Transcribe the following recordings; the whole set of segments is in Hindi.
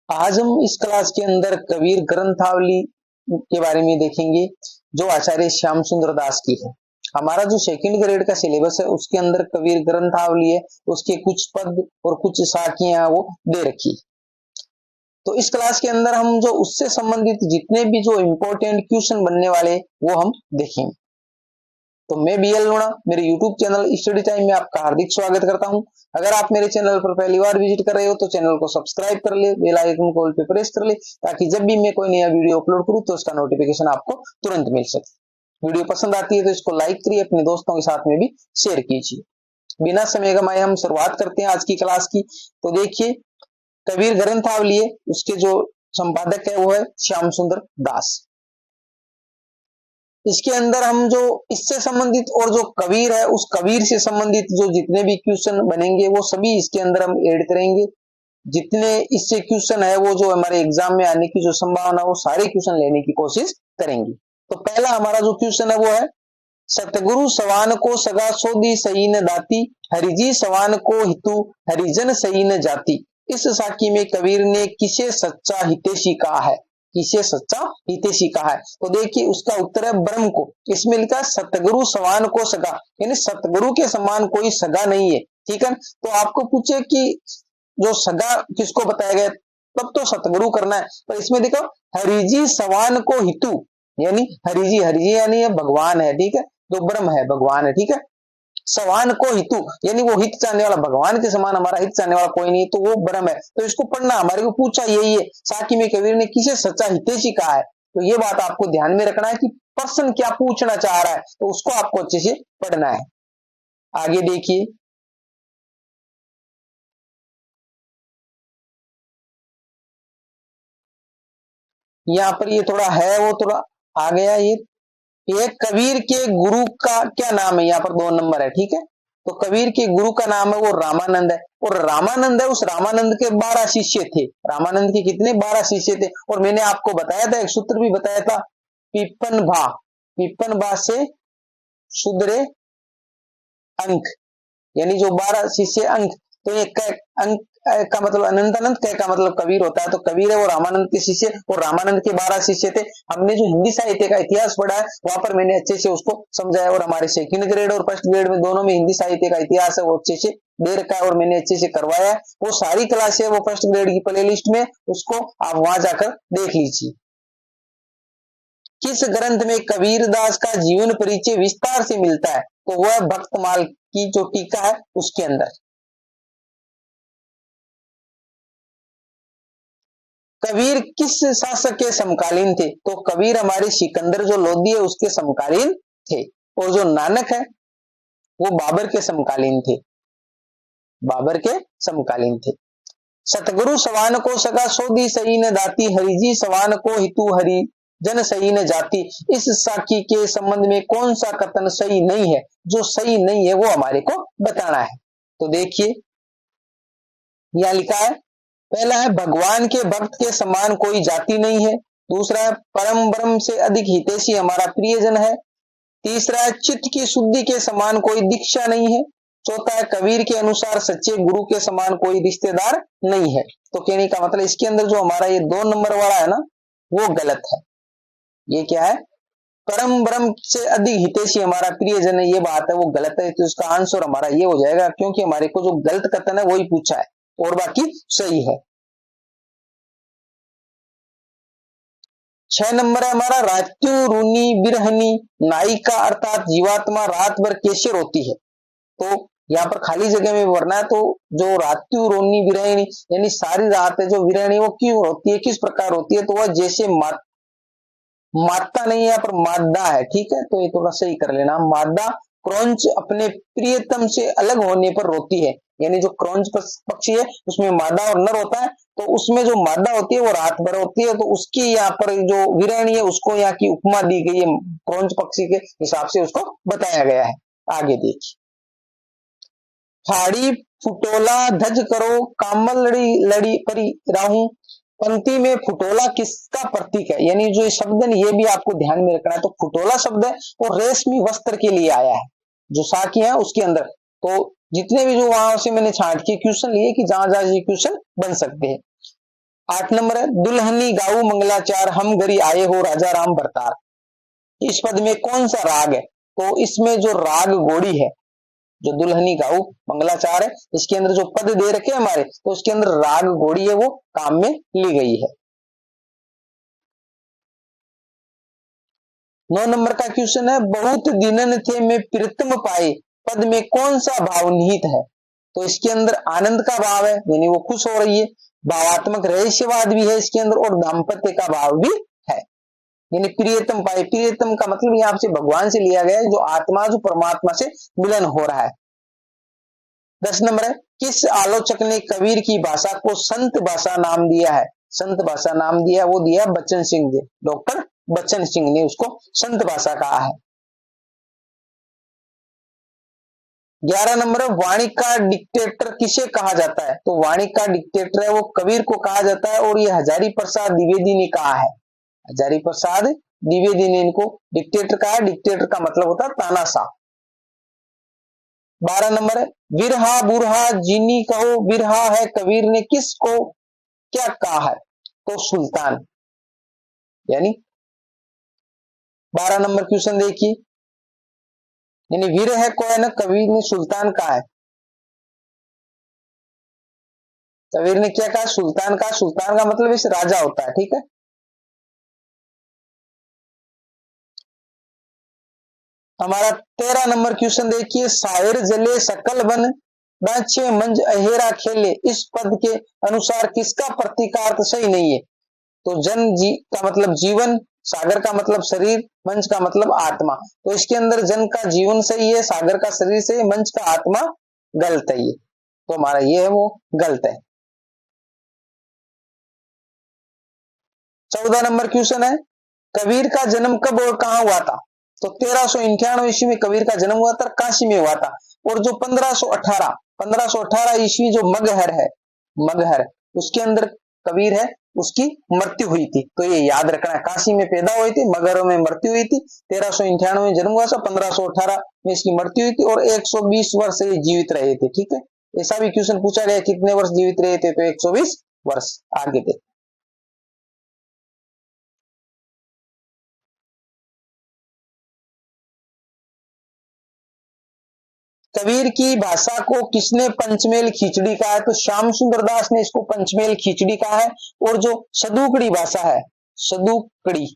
आज हम इस क्लास के अंदर कबीर ग्रंथावली के बारे में देखेंगे जो आचार्य श्याम सुंदर दास की है। हमारा जो सेकंड ग्रेड का सिलेबस है उसके अंदर कबीर ग्रंथावली है, उसके कुछ पद और कुछ साखियां वो दे रखी। तो इस क्लास के अंदर हम जो उससे संबंधित जितने भी जो इंपॉर्टेंट क्वेश्चन बनने वाले वो हम देखेंगे। तो मैं बीएल लूणा, मेरे यूट्यूब चैनल स्टडी टाइम में आपका हार्दिक स्वागत करता हूं। अगर आप मेरे चैनल पर पहली बार विजिट कर रहे हो तो चैनल को सब्सक्राइब कर ले, बेल आइकन को ऑल पे प्रेस कर ले ताकि जब भी मैं कोई नया वीडियो अपलोड करूं तो उसका नोटिफिकेशन आपको तुरंत मिल सके। वीडियो पसंद आती है तो इसको लाइक करिए, अपने दोस्तों के साथ में भी शेयर कीजिए। बिना समय गमाए हम शुरुआत करते हैं आज की क्लास की। तो देखिए, कबीर ग्रंथावली है, उसके जो संपादक है वो है श्याम सुंदर दास। इसके अंदर हम जो इससे संबंधित और जो कबीर है उस कबीर से संबंधित जो जितने भी क्वेश्चन बनेंगे वो सभी इसके अंदर हम ऐड करेंगे। जितने इससे क्वेश्चन है वो जो हमारे एग्जाम में आने की जो संभावना वो सारे क्वेश्चन लेने की कोशिश करेंगे। तो पहला हमारा जो क्वेश्चन है वो है, सतगुरु सवान को सगा सोदी सही न दाती, हरिजी सवान को हितु हरिजन सही न जाती। इस साखी में कबीर ने किसे सच्चा हितैषी कहा है? किसे सच्चा हितैषी कहा है? तो देखिए उसका उत्तर है ब्रह्म को। इसमें लिखा सतगुरु समान को सगा, यानी सतगुरु के समान कोई सगा नहीं है। ठीक है, तो आपको पूछे कि जो सगा किसको बताया गया तब तो सतगुरु करना है, पर इसमें देखो हरिजी सवान को हितु, यानी हरिजी हरिजी यानी भगवान है। ठीक है, जो ब्रह्म है भगवान है। ठीक है, सवान को हितु यानी वो हित चाहने वाला, भगवान के समान हमारा हित चाहने वाला कोई नहीं, तो वो ब्रह्म है। तो इसको पढ़ना हमारे को पूछा यही है, साखी में कबीर ने किसे सच्चा हितैषी कहा है। तो ये बात आपको ध्यान में रखना है कि प्रश्न क्या पूछना चाह रहा है, तो उसको आपको अच्छे से पढ़ना है। आगे देखिए, यहाँ पर ये थोड़ा है वो थोड़ा आ गया। ये कबीर के गुरु का क्या नाम है, यहाँ पर 2 नंबर है। ठीक है, तो कबीर के गुरु का नाम है वो रामानंद है, और रामानंद है उस रामानंद के 12 शिष्य थे। रामानंद के कितने? 12 शिष्य थे। और मैंने आपको बताया था, एक सूत्र भी बताया था, पिपन भा, पिपन भा से शुद्रे अंक, यानी जो 12 शिष्य अंक, तो ये अंक का मतलब अनंत अनंत, कै का मतलब कबीर होता है। तो कबीर है वो रामानंद के शिष्य, और रामानंद के 12 शिष्य थे। हमने जो हिंदी साहित्य का इतिहास पढ़ा है वहां पर मैंने अच्छे से उसको समझाया, और हमारे सेकंड ग्रेड और फर्स्ट ग्रेड में दोनों में हिंदी साहित्य का इतिहास है वो अच्छे से दे रखा है और मैंने अच्छे से करवाया है। वो सारी क्लास है वो फर्स्ट ग्रेड की प्ले लिस्ट में, उसको आप वहां जाकर देख लीजिए। किस ग्रंथ में कबीरदास का जीवन परिचय विस्तार से मिलता है? तो वह भक्तमाल की जो टीका है उसके अंदर। कबीर किस शासक के समकालीन थे? तो कबीर हमारे सिकंदर जो लोधी है उसके समकालीन थे, और जो नानक है वो बाबर के समकालीन थे, बाबर के समकालीन थे। सतगुरु सवान को सगा सोदी सही न दाती, हरिजी सवान को हितु हरि जन सही न जाती। इस साखी के संबंध में कौन सा कथन सही नहीं है? जो सही नहीं है वो हमारे को बताना है। तो देखिए यहां लिखा है, पहला है भगवान के भक्त के समान कोई जाति नहीं है। दूसरा है परम ब्रह्म से अधिक हितैषी हमारा प्रियजन है। तीसरा है चित्त की शुद्धि के समान कोई दीक्षा नहीं है। चौथा है कबीर के अनुसार सच्चे गुरु के समान कोई रिश्तेदार नहीं है। तो कहने का मतलब इसके अंदर जो हमारा ये 2 नंबर वाला है ना वो गलत है। ये क्या है? परम ब्रह्म से अधिक हितैषी हमारा प्रियजन है, ये बात है वो गलत है। तो इसका आंसर हमारा ये हो जाएगा, क्योंकि हमारे को जो गलत कथन है वही पूछा है और बाकी सही है। 6 नंबर है हमारा, रात्यु रूनी बिरहनी नायिका अर्थात जीवात्मा रात भर कैसे रोती है? तो यहाँ पर खाली जगह में भरना है। तो जो रात्यु रोनी विरहिणी यानी सारी रात है जो विरहिणी वो क्यों होती है, किस प्रकार होती है? तो वह जैसे मादा नहीं है, यहाँ पर मादा है। ठीक है, तो ये थोड़ा सही कर लेना। मादा क्रौंच अपने प्रियतम से अलग होने पर रोती है, यानी जो क्रौंच पक्षी है उसमें मादा और नर होता है, तो उसमें जो मादा होती है वो रात भर होती है, तो उसकी यहाँ पर जो विरहिणी है उसको यहाँ की उपमा दी गई है, क्रौंच पक्षी के हिसाब से उसको बताया गया है। आगे देखिए, फाड़ी फुटोला धज करो कामल लड़ी लड़ी परी राहू। पंक्ति में फुटोला किसका प्रतीक है? यानी जो ये शब्द है ये भी आपको ध्यान में रखना है। तो फुटोला शब्द है वो रेशमी वस्त्र के लिए आया है, जो साखी है उसके अंदर। तो जितने भी जो वहां से मैंने छांट के क्वेश्चन लिए कि जहां जहां ये क्वेश्चन बन सकते हैं। 8 नंबर है दुल्हनी गाऊ मंगलाचार हम घरी आए हो राजा राम भरतार। इस पद में कौन सा राग है? तो इसमें जो राग घोड़ी है, जो दुल्हनी गाऊ मंगलाचार है, इसके अंदर जो पद दे रखे हमारे, तो उसके अंदर राग घोड़ी है वो काम में ली गई है। 9 नंबर का क्वेश्चन है बहुत दिनन थे मैं प्रीतम पाए, पद में कौन सा भाव निहित है? तो इसके अंदर आनंद का भाव है, यानी वो खुश हो रही है। भावात्मक रहस्यवाद भी है इसके अंदर और दाम्पत्य का भाव भी है। यानी प्रियतम पाए, प्रियतम का मतलब यहाँ से भगवान से लिया गया है, जो आत्मा जो परमात्मा से मिलन हो रहा है। 10 नंबर है किस आलोचक ने कबीर की भाषा को संत भाषा नाम दिया है? संत भाषा नाम दिया, वो दिया बच्चन सिंह ने, डॉक्टर बच्चन सिंह ने उसको संत भाषा कहा है। 11 नंबर वाणी का डिक्टेटर किसे कहा जाता है? तो वाणी का डिक्टेटर है वो कबीर को कहा जाता है, और ये हजारी प्रसाद द्विवेदी ने कहा है। हजारी प्रसाद द्विवेदी ने इनको डिक्टेटर कहा है। डिक्टेटर का मतलब होता है तानाशाह। 12 नंबर है विरहा बुरहा जीनी कहो विरहा है कबीर ने किसको क्या कहा है? तो सुल्तान। यानी 12 नंबर क्वेश्चन देखिए, यानी वीर है को है ना कबीर ने सुल्तान कहा है। कबीर ने क्या कहा? सुल्तान का। सुल्तान का मतलब इस राजा होता है, ठीक है। हमारा 13 नंबर क्वेश्चन देखिए, शायर जले सकल बन बाछे मंज अहेरा खेले, इस पद के अनुसार किसका प्रतीकार्थ सही नहीं है? तो जन जी का मतलब जीवन, सागर का मतलब शरीर, मंच का मतलब आत्मा। तो इसके अंदर जन का जीवन सही है, सागर का शरीर सही है, मंच का आत्मा गलत है। ये तो हमारा ये है वो गलत है। 14 नंबर क्वेश्चन है कबीर का जन्म कब और कहां हुआ था? तो 1398 ईस्वी में कबीर का जन्म हुआ था, काशी में हुआ था। और जो 1518 ईस्वी जो मगहर है, मगहर उसके अंदर कबीर है उसकी मृत्यु हुई थी। तो ये याद रखना है, काशी में पैदा हुई थी, मगहरों में मृत्यु हुई थी। 1398 में जन्म हुआ था, 1518 में इसकी मृत्यु हुई थी, और 120 वर्ष ये जीवित रहे थे, ठीक है। ऐसा भी क्वेश्चन पूछा गया कितने वर्ष जीवित रहे थे? तो 120 वर्ष आगे थे। कबीर की भाषा को किसने पंचमेल खिचड़ी कहा है? तो श्याम सुंदर दास ने इसको पंचमेल खिचड़ी कहा है। और जो सदुकड़ी भाषा है, सदुकड़ी,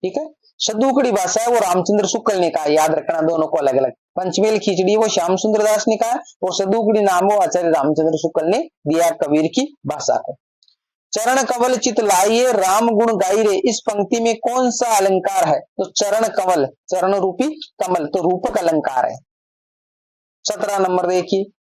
ठीक है, सदुकड़ी भाषा है वो रामचंद्र शुक्ल ने कहा है। याद रखना दोनों को अलग अलग। पंचमेल खिचड़ी वो श्याम सुंदर दास ने कहा है, और सदुकड़ी नाम वो आचार्य रामचंद्र शुक्ल ने दिया कबीर की भाषा को। चरण कवल चित लाइए राम गुण गाई रे, इस पंक्ति में कौन सा अलंकार है? तो चरण कवल, चरण रूपी कमल, तो रूपक अलंकार है। 17 नंबर देखिए,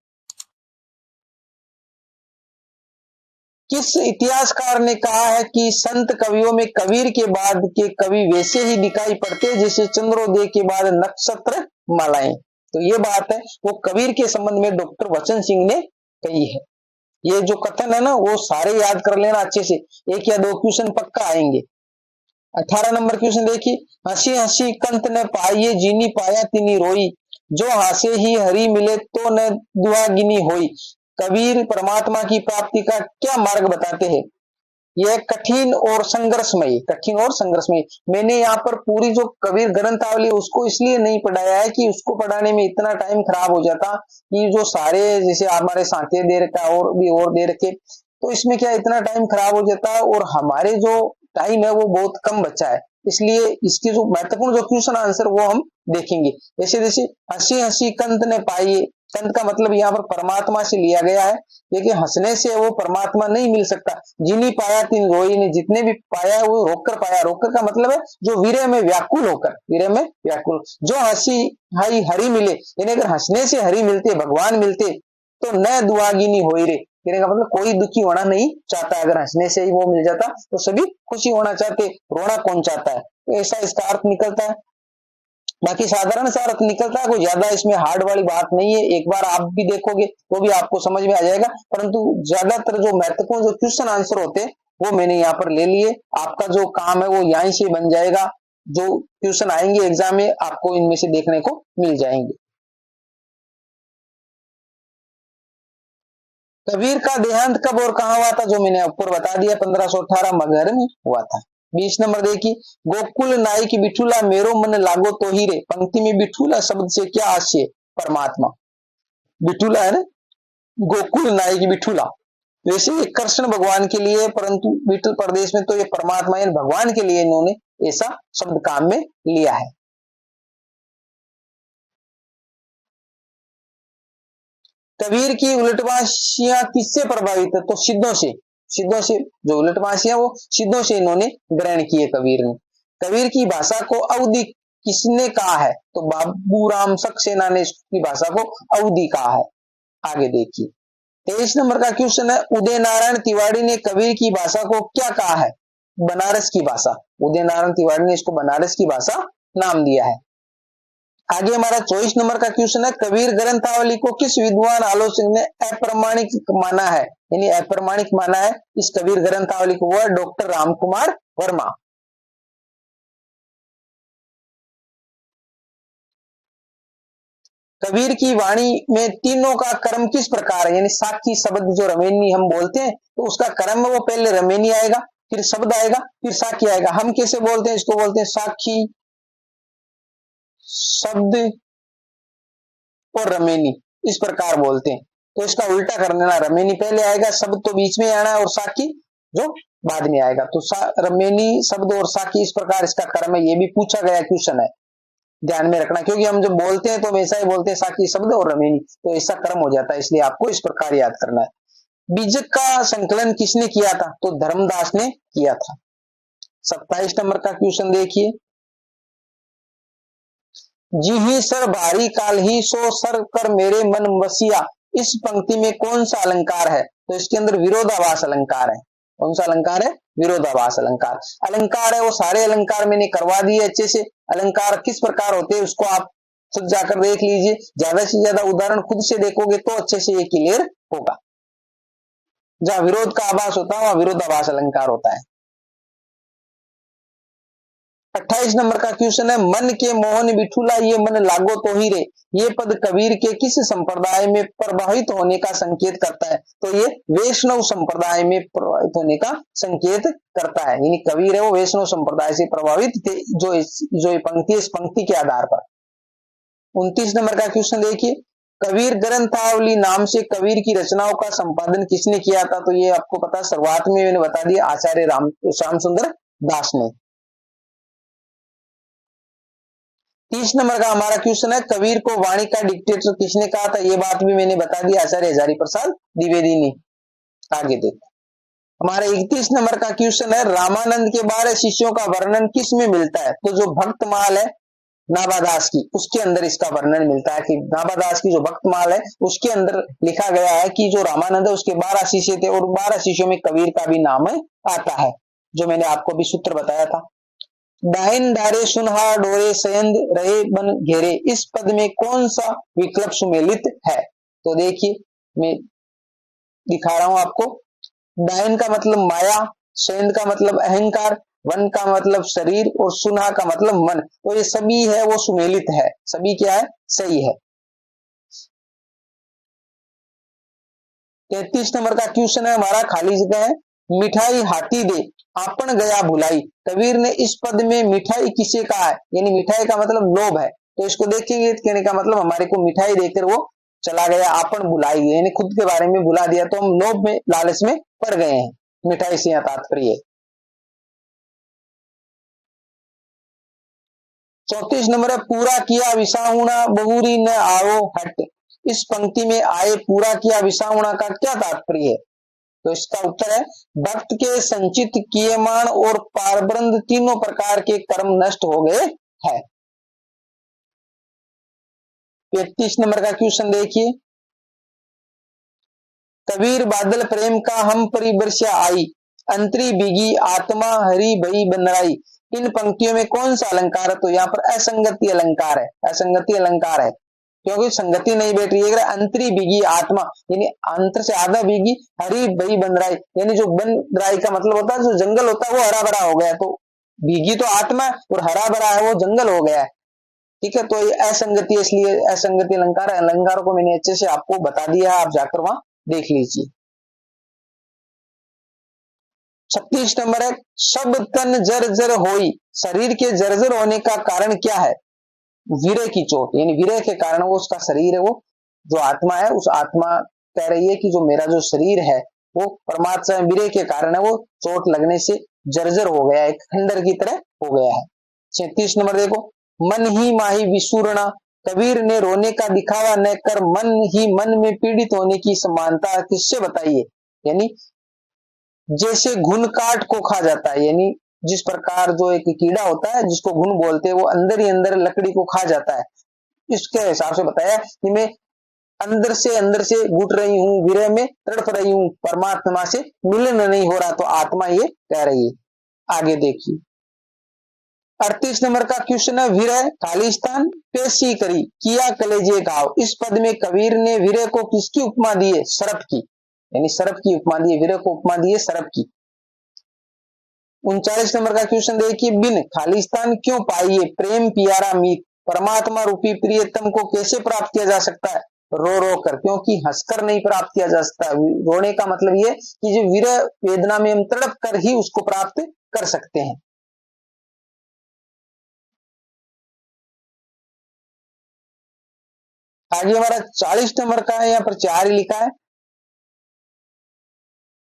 किस इतिहासकार ने कहा है कि संत कवियों में कबीर के बाद के कवि वैसे ही दिखाई पड़ते जैसे चंद्रोदय के बाद नक्षत्र मालाएं? तो ये बात है वो कबीर के संबंध में डॉक्टर वचन सिंह ने कही है। ये जो कथन है ना वो सारे याद कर लेना अच्छे से, एक या दो क्वेश्चन पक्का आएंगे। 18 नंबर क्वेश्चन देखिए, हंसी हंसी कंत ने पाइये जीनी पाया तिनी रोई, जो हासे ही हरि मिले तो न दुआगिनी होई। कबीर परमात्मा की प्राप्ति का क्या मार्ग बताते हैं? यह कठिन और संघर्षमय। मैंने यहाँ पर पूरी जो कबीर ग्रंथावली उसको इसलिए नहीं पढ़ाया है कि उसको पढ़ाने में इतना टाइम खराब हो जाता कि जो सारे जैसे हमारे साथी दे रखा और भी और दे रखे, तो इसमें क्या इतना टाइम खराब हो जाता है, और हमारे जो टाइम है वो बहुत कम बचा है। इसलिए इसके जो महत्वपूर्ण जो क्वेश्चन आंसर वो हम देखेंगे। जैसे जैसे हंसी हंसी कंत ने पाई, कंत का मतलब यहाँ पर परमात्मा से लिया गया है, लेकिन हंसने से वो परमात्मा नहीं मिल सकता। जिनी पाया तीन रोई ने, जितने भी पाया वो रोककर पाया। रोककर का मतलब है जो वीरे में व्याकुल होकर, वीरे में व्याकुल। जो हंसी हाई हरि मिले, यानी अगर हंसने से हरि मिलते, भगवान मिलते, तो न दुआगिनी होई रे, कहने का मतलब कोई दुखी होना नहीं चाहता। अगर हंसने से ही वो मिल जाता तो सभी खुशी होना चाहते, रोना कौन चाहता है? तो ऐसा इसका अर्थ निकलता है। बाकी साधारण सा अर्थ निकलता है, कोई ज्यादा इसमें हार्ड वाली बात नहीं है। एक बार आप भी देखोगे तो भी आपको समझ में आ जाएगा। परंतु ज्यादातर जो महत्वपूर्ण जो क्वेश्चन आंसर होते हैं वो मैंने यहाँ पर ले लिए। आपका जो काम है वो यहीं से बन जाएगा। जो क्वेश्चन आएंगे एग्जाम में आपको इनमें से देखने को मिल जाएंगे। कबीर का देहांत कब और कहाँ हुआ था, जो मैंने ऊपर बता दिया, 1518 मगहर में हुआ था। 20 नंबर देखिए, गोकुल नायक बिठूला मेरो मन लागो तो ही रे। पंक्ति में बिठूला शब्द से क्या आशय, परमात्मा। बिठूला है ना, गोकुल नायक बिठूला, वैसे ये कृष्ण भगवान के लिए, परंतु विठल प्रदेश में तो ये परमात्मा यानी भगवान के लिए इन्होंने ऐसा शब्द काम में लिया है। कबीर की उलटवासियां किससे प्रभावित है, तो सिद्धों से। सिद्धों से, जो उलटवासियां वो सिद्धों से इन्होंने ग्रहण किए कबीर ने। कबीर की भाषा को अवधि किसने कहा है, तो बाबूराम सक्सेना ने इसकी भाषा को अवधि कहा है। आगे देखिए 23 नंबर का क्वेश्चन है, उदय नारायण तिवारी ने कबीर की भाषा को क्या कहा है, बनारस की भाषा। उदय नारायण तिवारी ने इसको बनारस की भाषा नाम दिया है। आगे हमारा 24 नंबर का क्वेश्चन है, कबीर ग्रंथावली को किस विद्वान आलोचक ने अप्रमाणिक माना है, यानी अप्रमाणिक माना है इस कबीर ग्रंथावली को, वह डॉक्टर रामकुमार वर्मा। कबीर की वाणी में तीनों का क्रम किस प्रकार है, यानी साक्षी शब्द जो रमेनी हम बोलते हैं, तो उसका क्रम है वो पहले रमेनी आएगा, फिर शब्द आएगा, फिर साक्षी आएगा। हम कैसे बोलते हैं, इसको बोलते हैं साक्षी, शब्द और रमेनी, इस प्रकार बोलते हैं। तो इसका उल्टा कर लेना, रमेनी पहले आएगा, शब्द तो बीच में आना है और साक्षी जो बाद में आएगा। तो रमेनी, शब्द और साक्षी, इस प्रकार इसका क्रम है। ये भी पूछा गया क्वेश्चन है, ध्यान में रखना, क्योंकि हम जब बोलते हैं तो हमेशा ही बोलते हैं साक्षी शब्द और रमेनी, तो ऐसा क्रम हो जाता है, इसलिए आपको इस प्रकार याद करना है। बीजक का संकलन किसने किया था, तो धर्मदास ने किया था। 27 नंबर का क्वेश्चन देखिए, जी ही सर भारी काल ही सो सर कर मेरे मन बसिया, इस पंक्ति में कौन सा अलंकार है, तो इसके अंदर विरोधाभास अलंकार है। कौन सा अलंकार है, विरोधाभास अलंकार। अलंकार है वो सारे अलंकार मैंने करवा दिए अच्छे से। अलंकार किस प्रकार होते हैं उसको आप खुद जाकर देख लीजिए, ज्यादा से ज्यादा उदाहरण खुद से देखोगे तो अच्छे से ये क्लियर होगा। जहां विरोध का आभास होता है वहां विरोधाभास अलंकार होता है। 28 नंबर का क्वेश्चन है, मन के मोहन बिठूला ये मन लागो तो ही रे, ये पद कबीर के किस संप्रदाय में प्रभावित होने का संकेत करता है, तो ये वैष्णव संप्रदाय में प्रभावित होने का संकेत करता है, यानी कबीर है वो वैष्णव संप्रदाय से प्रभावित थे, जो ये पंक्ति है, इस पंक्ति के आधार पर। 29 नंबर का क्वेश्चन देखिए, कबीर ग्रंथावली नाम से कबीर की रचनाओं का संपादन किसने किया था, तो ये आपको पता, शुरुआत में मैंने बता दिया, आचार्य श्याम सुंदर दास ने। 30 नंबर का हमारा क्वेश्चन है, कबीर को वाणी का डिक्टेटर किसने कहा था, ये बात भी मैंने बता दी, आचार्य हजारी प्रसाद द्विवेदी ने। आगे देखो हमारा 31 नंबर का क्वेश्चन है, रामानंद के 12 शिष्यों का वर्णन किस में मिलता है, तो जो भक्तमाल है नाभादास की, उसके अंदर इसका वर्णन मिलता है, कि नाभादास की जो भक्तमाल है उसके अंदर लिखा गया है कि जो रामानंद है उसके 12 शिष्य थे, और 12 शिष्यों में कबीर का भी नाम आता है, जो मैंने आपको भी सूत्र बताया था। डाइन डारे सुनहा डोरे सयंद रहे बन घेरे, इस पद में कौन सा विकल्प सुमेलित है, तो देखिए मैं दिखा रहा हूं आपको। डाइन का मतलब माया, सयंद का मतलब अहंकार, वन का मतलब शरीर, और सुनहा का मतलब मन, तो ये सभी है वो सुमेलित है, सभी क्या है, सही है। 33 नंबर का क्वेश्चन है हमारा, खाली जगह है, मिठाई हाथी दे आपन गया भुलाई, कबीर ने इस पद में मिठाई किसे कहा है, यानी मिठाई का मतलब लोभ है, तो इसको देखेंगे, कहने का मतलब हमारे को मिठाई देकर वो चला गया, आपन भुलाई गई, यानी खुद के बारे में भुला दिया, तो हम लोभ में लालच में पड़ गए हैं, मिठाई से यहाँ तात्पर्य। 34 नंबर है, पूरा किया विसाहुणा बहुरी न आओ हट, इस पंक्ति में आए पूरा किया विसाहुणा का क्या तात्पर्य है, तो इसका उत्तर है, भक्त के संचित कियमान और पारब्रंद तीनों प्रकार के कर्म नष्ट हो गए हैं। 33 नंबर का क्वेश्चन देखिए, कबीर बादल प्रेम का हम परिवर्ष्या आई, अंतरी बिगी आत्मा हरि भई बनराई, इन पंक्तियों में कौन सा अलंकार है, तो यहाँ पर असंगति अलंकार है, असंगति अलंकार है, क्योंकि संगति नहीं बैठ रही है। अंतरी बिगी आत्मा, यानी अंतर से आधा बिगी, हरी भई बनराई, यानी जो बनराई का मतलब होता है जो जंगल होता है वो हरा भरा हो गया, तो भीगी तो आत्मा है और हरा भरा है वो जंगल हो गया है, ठीक है। तो ये असंगति, इसलिए असंगति अलंकार है। अलंकारों को मैंने अच्छे से आपको बता दिया है, आप जाकर वहां देख लीजिए। 36 नंबर है, सब तन जर्जर होई, शरीर के जर्जर होने का कारण क्या है? वीर्य की चोट, यानी वीर्य के कारण वो उसका शरीर है, वो जो आत्मा है उस आत्मा कह रही है कि जो मेरा जो शरीर है वो परमात्मा वीर्य के कारण है वो चोट लगने से जर्जर हो गया है, एक खंडर की तरह हो गया है। 36 नंबर देखो, मन ही माही विसूरणा, कबीर ने रोने का दिखावा न कर मन ही मन में पीड़ित होने की समानता किससे बताइए? यानी जैसे घुन काट को खा जाता है, यानी जिस प्रकार जो एक कीड़ा होता है जिसको घुन बोलते हैं वो अंदर ही अंदर लकड़ी को खा जाता है, इसके हिसाब से बताया कि मैं अंदर से घुट रही हूँ, विरह में तड़प रही हूँ, परमात्मा से मिलन नहीं हो रहा, तो आत्मा ये कह रही है। आगे देखिए 38 नंबर का क्वेश्चन है, विरह खालिस्तान पेशी करी किया कलेजे घाव, इस पद में कबीर ने विरह को किसकी उपमा दी है? सर्प की, यानी सर्प की उपमा दी है, विरह को उपमा दी है सर्प की। 39 नंबर का क्वेश्चन देखिए, बिन खालिस्तान क्यों पाइए प्रेम पियारा मीत, परमात्मा रूपी प्रियतम को कैसे प्राप्त किया जा सकता है? रो रो कर, क्योंकि हंसकर नहीं प्राप्त किया जा सकता। रोने का मतलब ये कि जो विरह वेदना में हम तड़प कर ही उसको प्राप्त कर सकते हैं। आगे हमारा 40 नंबर का है, यहाँ पर 4 ही लिखा है,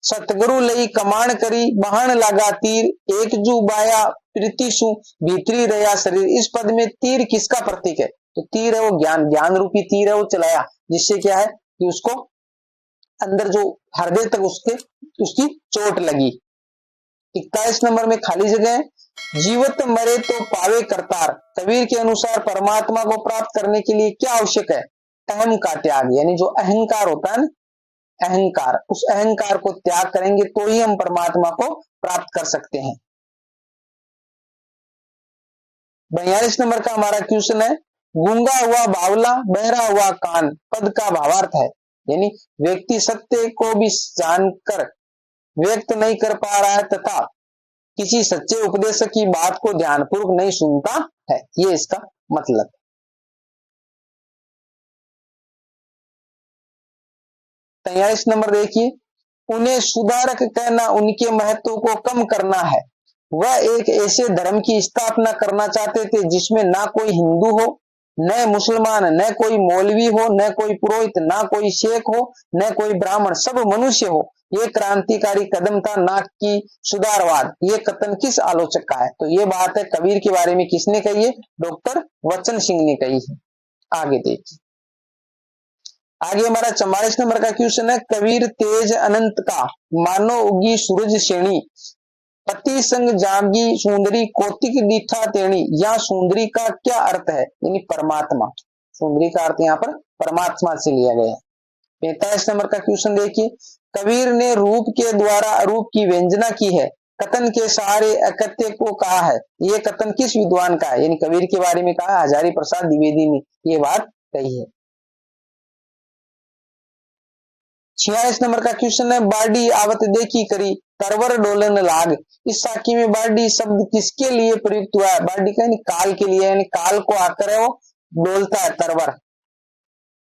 सतगुरु लई कमाण करी बहान लगा तीर, एक जू बाया प्रीतिशु भीतरी रया शरीर, इस पद में तीर किसका प्रतीक है? तो तीर है वो ज्ञान, ज्ञान रूपी तीर है वो चलाया, जिससे क्या है कि उसको अंदर जो हृदय तक उसकी चोट लगी। 41 नंबर में खाली जगह है, जीवत मरे तो पावे करतार, कबीर के अनुसार परमात्मा को प्राप्त करने के लिए क्या आवश्यक है? अहम का त्याग, यानी जो अहंकार होता है ना, अहंकार, उस अहंकार को त्याग करेंगे तो ही हम परमात्मा को प्राप्त कर सकते हैं। 42 नंबर का हमारा क्वेश्चन है, गूंगा हुआ बावला बहरा हुआ कान, पद का भावार्थ है, यानी व्यक्ति सत्य को भी जानकर व्यक्त नहीं कर पा रहा है तथा किसी सच्चे उपदेशक की बात को ध्यानपूर्वक नहीं सुनता है, ये इसका मतलब। 43 नंबर देखिए, उन्हें सुधारक कहना उनके महत्व को कम करना है, वह एक ऐसे धर्म की स्थापना करना चाहते थे जिसमें ना कोई हिंदू हो, न मुसलमान, न कोई मौलवी हो, न कोई पुरोहित, ना कोई शेख हो, न कोई ब्राह्मण, सब मनुष्य हो। ये क्रांतिकारी कदम था, ना कि सुधारवाद। ये कथन किस आलोचक का है? तो ये बात है कबीर के बारे में किसने कही है? डॉक्टर वचन सिंह ने कही है। आगे देखिए, आगे हमारा 44 नंबर का क्वेश्चन है, कबीर तेज अनंत का मानो उगी सूरज श्रेणी, पति संग जागी सुंदरी कौतिक दीठा तेणी, या सुंदरी का क्या अर्थ है? यानी परमात्मा, सुंदरी का अर्थ यहाँ पर परमात्मा से लिया गया है। 45 नंबर का क्वेश्चन देखिए, कबीर ने रूप के द्वारा अरूप की व्यंजना की है, कथन के सहारे अकथ्य को कहा है, ये कथन किस विद्वान का है? यानी कबीर के बारे में कहा हजारी प्रसाद द्विवेदी ने ये बात कही है। 46 नंबर का क्वेश्चन है, बाडी आवत देखी करी तरवर डोलन लाग, इस साखी में बाडी शब्द किसके लिए प्रयुक्त हुआ है? बाडी का यानी काल के लिए, यानी काल को आकर है वो डोलता है तरवर,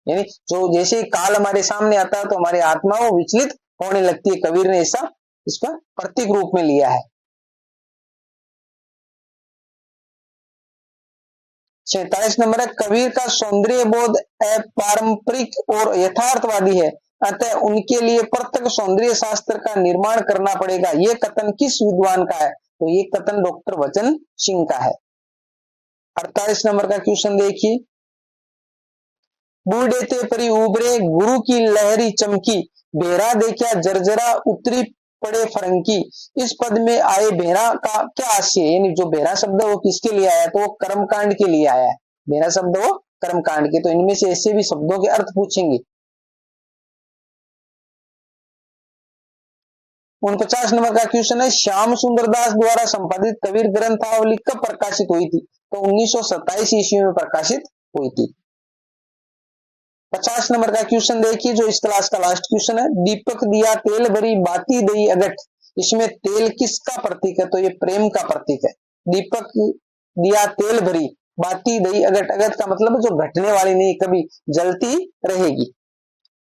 यानी जो जैसे काल हमारे सामने आता है तो हमारी आत्मा वो विचलित होने लगती है। कबीर ने ऐसा इसका प्रतीक रूप में लिया है। 47 नंबर है, कबीर का सौंदर्य बोध अपारंपरिक और यथार्थवादी है, अतः उनके लिए प्रत्यक्ष सौंदर्य शास्त्र का निर्माण करना पड़ेगा, ये कथन किस विद्वान का है? तो ये कथन डॉक्टर वचन सिंह का है। 48 नंबर का क्वेश्चन देखिए, बूढ़े ते परी उबरे गुरु की लहरी चमकी, बेरा देखा जर्जरा उतरी पड़े फरंकी, इस पद में आए बेरा का क्या आशय है? यानी जो बेरा शब्द है वो किसके लिए आया? तो वो कर्मकांड के लिए आया है, बेरा शब्द वो कर्मकांड के, तो इनमें से ऐसे भी शब्दों के अर्थ पूछेंगे। 49 नंबर का क्वेश्चन है, श्याम सुंदर दास द्वारा संपादित कबीर ग्रंथावली कब प्रकाशित हुई थी? तो 1927 ईस्वी में प्रकाशित हुई थी। 50 नंबर का क्वेश्चन देखिए, जो इस क्लास का लास्ट क्वेश्चन है, दीपक दिया तेल भरी बाती दई अगट, इसमें तेल किसका प्रतीक है? तो ये प्रेम का प्रतीक है। दीपक दिया तेल भरी बाती दई अगट, अगट का मतलब जो घटने वाली नहीं, कभी जलती रहेगी।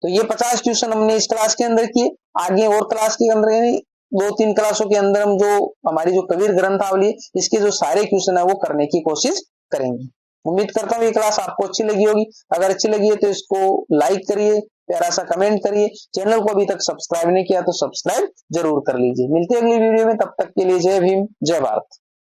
तो ये 50 क्वेश्चन हमने इस क्लास के अंदर किए। आगे और क्लास के अंदर 2-3 क्लासों के अंदर हम जो हमारी जो कबीर ग्रंथावली इसके जो सारे क्वेश्चन है वो करने की कोशिश करेंगे। उम्मीद करता हूँ ये क्लास आपको अच्छी लगी होगी। अगर अच्छी लगी है तो इसको लाइक करिए, प्यारा सा कमेंट करिए, चैनल को अभी तक सब्सक्राइब नहीं किया तो सब्सक्राइब जरूर कर लीजिए। मिलते हैं अगली वीडियो में, तब तक के लिए जय भीम, जय भारत।